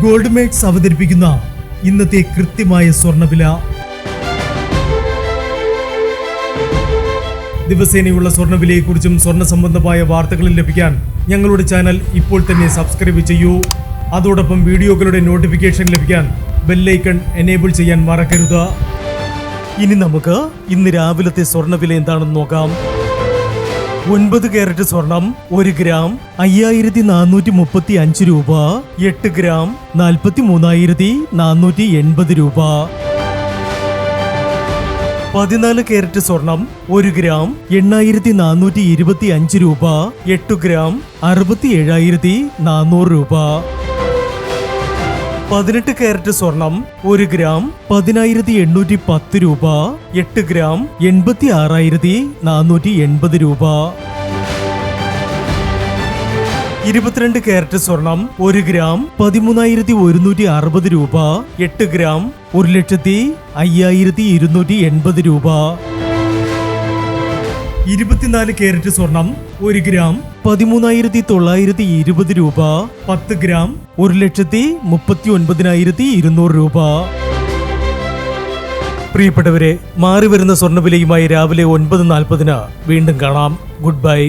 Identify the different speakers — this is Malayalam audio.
Speaker 1: ഗോൾഡ് മേക്സ് അവതരിപ്പിക്കുന്ന ഇന്നത്തെ കൃത്യമായ സ്വർണ്ണവില. ദിവസേനയുള്ള സ്വർണ്ണവിലയെക്കുറിച്ചും സ്വർണ്ണ സംബന്ധമായ വാർത്തകളും ലഭിക്കാൻ ഞങ്ങളുടെ ചാനൽ ഇപ്പോൾ തന്നെ സബ്സ്ക്രൈബ് ചെയ്യൂ. അതോടൊപ്പം വീഡിയോകളുടെ നോട്ടിഫിക്കേഷൻ ലഭിക്കാൻ ബെല്ലൈക്കൺ എനേബിൾ ചെയ്യാൻ മറക്കരുത്. ഇനി നമുക്ക് ഇന്ന് രാവിലത്തെ സ്വർണ്ണവില എന്താണെന്ന് നോക്കാം. 9 കാരറ്റ് സ്വർണം 1 ഗ്രാം 5435 രൂപ. 8 ഗ്രാം 43,480 രൂപ. 14 കാരറ്റ് സ്വർണം 1 ഗ്രാം 8,425 രൂപ. 8 ഗ്രാം 67,400 രൂപ. 18 കാരറ്റ് സ്വർണം 1 ഗ്രാം 10,810 രൂപ. 8 ഗ്രാം 86,480 രൂപ. 22 കാരറ്റ് സ്വർണം 1 ഗ്രാം 13,160 രൂപ. 8 ഗ്രാം 1,05,280 രൂപ. 24 കാരറ്റ് സ്വർണം 1 ഗ്രാം 13,920 രൂപ. 10 ഗ്രാം 1,39,200 രൂപ. പ്രിയപ്പെട്ടവരെ, മാറിവരുന്ന സ്വർണ്ണവിലയുമായി രാവിലെ 9:40 വീണ്ടും കാണാം. Good bye.